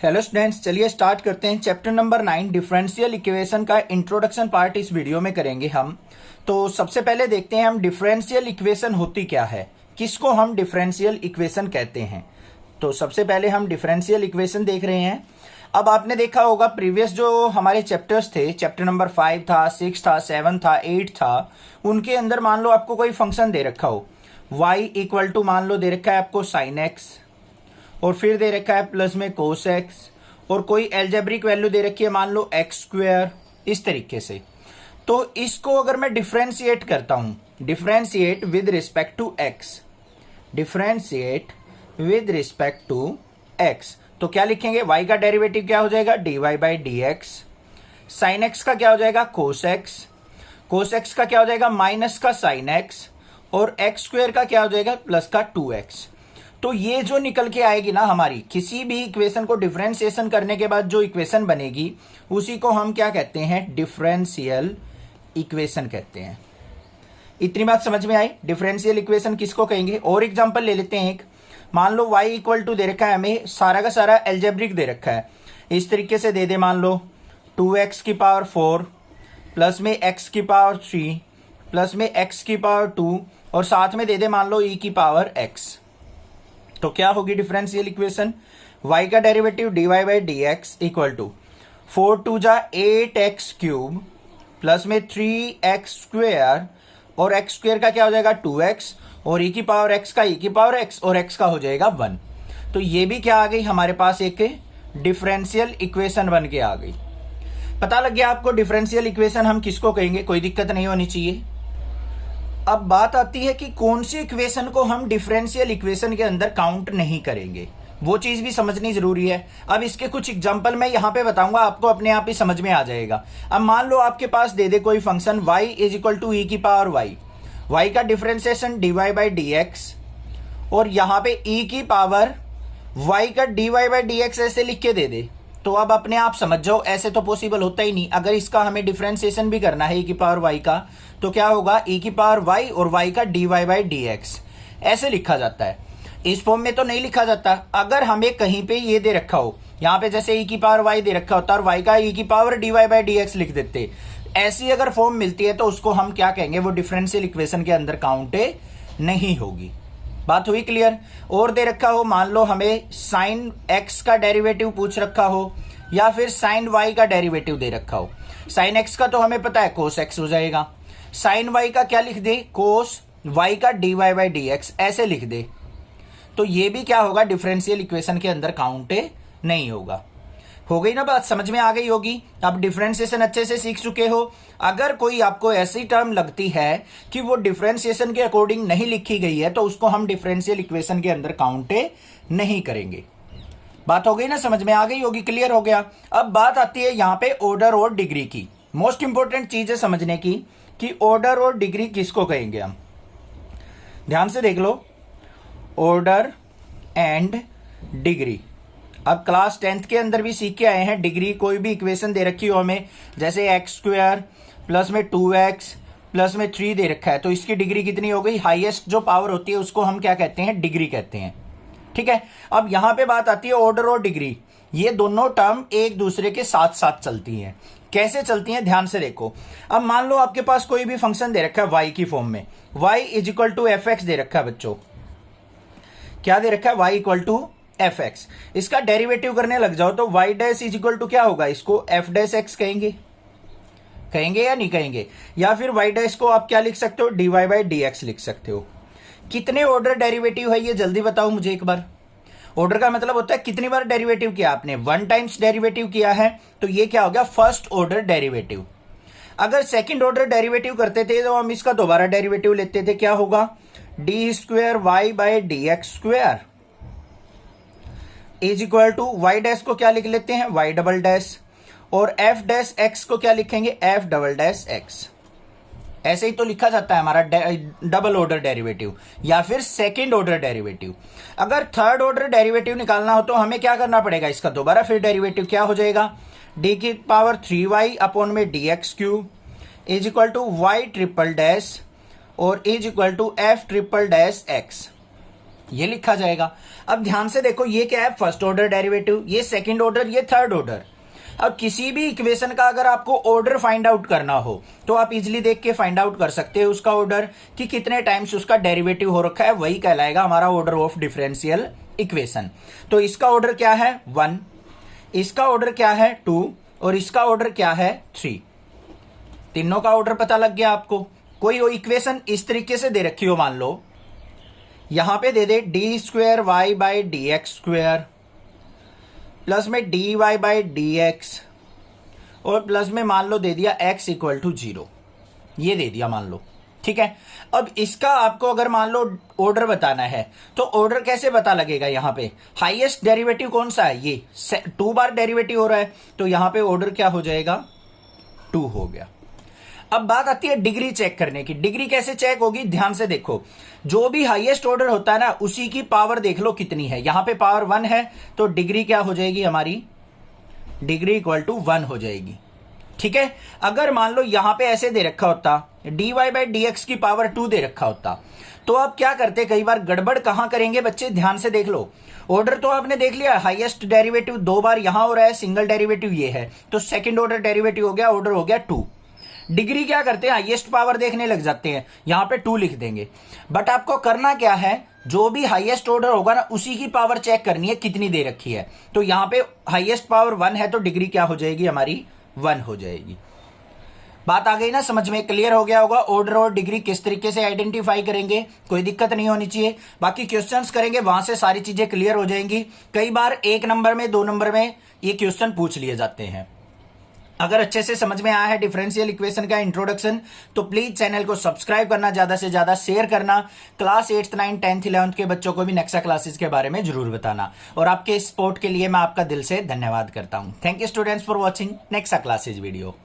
Hello students, चलिए start करते हैं। चैप्टर नंबर 9 डिफरेंशियल इक्वेशन का इंट्रोडक्शन पार्ट इस वीडियो में करेंगे हम। तो सबसे पहले देखते हैं हम डिफरेंशियल इक्वेशन होती क्या है, किसको हम डिफरेंशियल इक्वेशन कहते हैं। तो सबसे पहले हम डिफरेंशियल इक्वेशन देख रहे हैं। अब आपने देखा होगा प्रीवियस जो हमारे चैप्टर्स थे, चैप्टर नंबर 5 था, 6 था, 7 था, 8 था, उनके अंदर मान लो आपको कोई फंक्शन दे रखा हो, y इक्वल टू मान लो दे रखा है आपको साइन एक्स, और फिर दे रखा है प्लस में कोस एक्स, और कोई एल्जेब्रिक वैल्यू दे रखी है मान लो एक्स स्क्वायर, इस तरीके से। तो इसको अगर मैं डिफरेंशिएट करता हूं, differentiate with respect to x, differentiate with respect to x, तो क्या लिखेंगे? y का डेरिवेटिव क्या हो जाएगा? dy by d x. Sine x का क्या हो जाएगा? Cos x. कोस एक्स का क्या हो जाएगा? माइनस का साइन एक्स, और एक्स स्क्वायर का क्या हो जाएगा? प्लस का 2x। तो ये जो निकल के आएगी ना हमारी, किसी भी इक्वेशन को डिफरेंशिएशन करने के बाद जो इक्वेशन बनेगी उसी को हम क्या कहते हैं? डिफरेंशियल इक्वेशन कहते हैं। इतनी बात समझ में आई? डिफरेंशियल इक्वेशन किसको कहेंगे? और एग्जांपल ले लेते हैं एक। मान लो y इक्वल टू दे रखा है, हमें सारा का सारा एल्जेब्रिक दे रखा है, इस तरीके से दे दे मान लो 2x की पावर 4 प्लस में x की पावर 3 प्लस में x की पावर 2 और साथ में दे दे मान लो e की पावर x। तो क्या होगी डिफरेंशियल इक्वेशन? y का derivative dy by d x equal to 4 टू जा 8x क्यूब प्लस में 3x स्क्वेयर, और x स्क्वेयर का क्या हो जाएगा? 2x, और e की पावर x का e की पावर x, और x का हो जाएगा 1। तो ये भी क्या आ गई हमारे पास? एक डिफरेंशियल इक्वेशन बन के आ गई। पता लग गया आपको डिफरेंशियल इक्वेशन हम किसको कहेंगे? कोई दिक्कत नहीं होनी चाहिए। अब बात आती है कि कौन सी इक्वेशन को हम डिफरेंशियल इक्वेशन के अंदर काउंट नहीं करेंगे, वो चीज भी समझनी जरूरी है। अब इसके कुछ एग्जांपल मैं यहां पे बताऊंगा, आपको अपने आप ही समझ में आ जाएगा। अब मान लो आपके पास दे दे कोई function y is equal to e की पावर y का differentiation dy by d x, और यहां पे e की पावर y का dy बाई डी एक्स ऐसे लिख के दे दे। तो अब अपने आप समझ जाओ, ऐसे तो पॉसिबल होता ही नहीं। अगर इसका हमें डिफरेंशिएशन भी करना है e की पावर y का, तो क्या होगा? e की पावर y और y का dy बाई डी एक्स ऐसे लिखा जाता है। इस फॉर्म में तो नहीं लिखा जाता। अगर हमें कहीं पे ये दे रखा हो, यहाँ पे जैसे e की पावर y दे रखा होता और y का e की power dy by d x लिख देते, ऐसी अगर फॉर्म मिलती है तो उसको हम क्या कहेंगे? वो डिफरेंशियल इक्वेशन के अंदर काउंट नहीं होगी। बात हुई क्लियर? और दे रखा हो, मान लो हमें साइन x का डेरिवेटिव पूछ रखा हो, या फिर साइन y का डेरिवेटिव दे रखा हो। साइन x का तो हमें पता है कोस x हो जाएगा, साइन y का क्या लिख दे? कोस y का dy बाई डी एक्स ऐसे लिख दे। तो ये भी क्या होगा? डिफरेंशियल इक्वेशन के अंदर काउंट नहीं होगा। हो गई ना बात? समझ में आ गई होगी। अब डिफरेंशिएशन अच्छे से सीख चुके हो। अगर कोई आपको ऐसी टर्म लगती है कि वो डिफरेंशिएशन के अकॉर्डिंग नहीं लिखी गई है, तो उसको हम डिफरेंशियल इक्वेशन के अंदर काउंट नहीं करेंगे। बात हो गई ना? समझ में आ गई होगी, क्लियर हो गया। अब बात आती है यहाँ पे ऑर्डर और डिग्री की। मोस्ट इंपॉर्टेंट चीज है समझने की कि ऑर्डर और डिग्री किसको कहेंगे हम। ध्यान से देख लो, ऑर्डर एंड डिग्री। अब क्लास 10th के अंदर भी सीख के आए हैं डिग्री। कोई भी इक्वेशन दे रखी हो हमें, जैसे एक्स स्क्वायर प्लस में 2x प्लस में 3 दे रखा है, तो इसकी डिग्री कितनी हो गई? हाईएस्ट जो पावर होती है उसको हम क्या कहते हैं? डिग्री कहते हैं। ठीक है। अब यहां पे बात आती है ऑर्डर और डिग्री। ये दोनों टर्म एक दूसरे के साथ साथ चलती हैं। कैसे चलती हैं? ध्यान से देखो। अब मान लो आपके पास कोई भी फंक्शन दे रखा है y की फॉर्म में, y is equal to F X दे रखा है बच्चों। क्या दे रखा है? y equal to F X. इसका डेरिवेटिव करने लग जाओ तो y dash is equal to क्या होगा? इसको एफ डैश एक्स कहेंगे। कहेंगे या नहीं कहेंगे? या फिर y डैश को आप क्या लिख सकते हो? dy बाई डी एक्स लिख सकते हो। कितने ऑर्डर डेरिवेटिव है ये जल्दी बताओ मुझे एक बार। ऑर्डर का मतलब होता है कितनी बार डेरिवेटिव किया आपने। 1 टाइम्स डेरिवेटिव किया है तो ये क्या हो गया? First order derivative. अगर सेकंड ऑर्डर डेरिवेटिव करते थे तो हम इसका दोबारा डेरिवेटिव लेते थे। क्या होगा? D square y by d x square is equal to y dash को क्या लिख लेते हैं? वाई डबल डैश, और एफ डैश एक्स को क्या लिखेंगे? F double dash x. ऐसे ही तो लिखा जाता है हमारा डबल ऑर्डर डेरिवेटिव या फिर सेकंड ऑर्डर डेरिवेटिव। अगर थर्ड ऑर्डर डेरिवेटिव निकालना हो तो हमें क्या करना पड़ेगा? इसका दोबारा फिर डेरिवेटिव क्या हो जाएगा? डी की पावर 3y अपॉन में D X cube is equal to Y triple dash और is equal to F triple dash X. ये लिखा जाएगा। अब ध्यान से देखो, ये क्या है, फर्स्ट ऑर्डर डेरिवेटिव, ये सेकंड ऑर्डर, ये थर्ड ऑर्डर। अब किसी भी इक्वेशन का अगर आपको ऑर्डर फाइंड आउट करना हो तो आप इजीली देख के फाइंड आउट कर सकते हो उसका ऑर्डर, कि कितने टाइम्स उसका डेरिवेटिव हो रखा है, वही कहलाएगा हमारा ऑर्डर ऑफ डिफरेंशियल इक्वेशन। तो इसका ऑर्डर क्या है 1, इसका ऑर्डर क्या है 2 और इसका ऑर्डर क्या है 3। तीनों का ऑर्डर पता लग गया आपको। कोई इक्वेशन इस तरीके से दे रखी हो, मान लो यहां पे दे दे d² y by dx² plus में dy बाई dx और प्लस में मान लो दे दिया x इक्वल टू 0, ये दे दिया मान लो, ठीक है। अब इसका आपको अगर मान लो ऑर्डर बताना है तो ऑर्डर कैसे पता लगेगा, यहां पे हाईएस्ट डेरिवेटिव कौन सा है, ये 2 बार डेरिवेटिव हो रहा है, तो यहां पे ऑर्डर क्या हो जाएगा 2 हो गया। अब बात आती है डिग्री चेक करने की। डिग्री कैसे चेक होगी, ध्यान से देखो, जो भी हाईएस्ट ऑर्डर होता है ना उसी की पावर देख लो कितनी है। यहां पे पावर 1 है तो डिग्री क्या हो जाएगी हमारी, डिग्री इक्वल टू 1 हो जाएगी, ठीक है। अगर मान लो यहां पे ऐसे दे रखा होता dy बाई dx की पावर 2 दे रखा होता, तो आप क्या करते, कई बार गड़बड़ कहां करेंगे बच्चे, ध्यान से देख लो। ऑर्डर तो आपने देख लिया, हाईएस्ट डेरिवेटिव 2 बार यहां हो रहा है, सिंगल डेरिवेटिव ये है, तो सेकंड ऑर्डर डेरिवेटिव हो गया, ऑर्डर हो गया 2। डिग्री क्या करते हैं, हाईएस्ट पावर देखने लग जाते हैं, यहां पे 2 लिख देंगे। बट आपको करना क्या है, जो भी हाईएस्ट ऑर्डर होगा ना उसी की पावर चेक करनी है कितनी दे रखी है। तो यहां पे हाईएस्ट पावर 1 है तो डिग्री क्या हो जाएगी हमारी 1 हो जाएगी। बात आ गई ना समझ में, क्लियर हो गया होगा ऑर्डर और डिग्री किस तरीके से आइडेंटिफाई करेंगे, कोई दिक्कत नहीं होनी चाहिए। बाकी क्वेश्चंस करेंगे वहां से सारी चीजें क्लियर हो जाएंगी। कई बार 1 नंबर में 2 नंबर में ये क्वेश्चन पूछ लिए जाते हैं। अगर अच्छे से समझ में आया है डिफरेंशियल इक्वेशन का इंट्रोडक्शन तो प्लीज चैनल को सब्सक्राइब करना, ज्यादा से ज्यादा शेयर करना। Class 8th 9th 10th 11th के बच्चों को भी नेक्सा क्लासेस के बारे में जरूर बताना। और आपके सपोर्ट के लिए मैं आपका दिल से धन्यवाद करता हूं। Thank you students for watching Nexa classes video.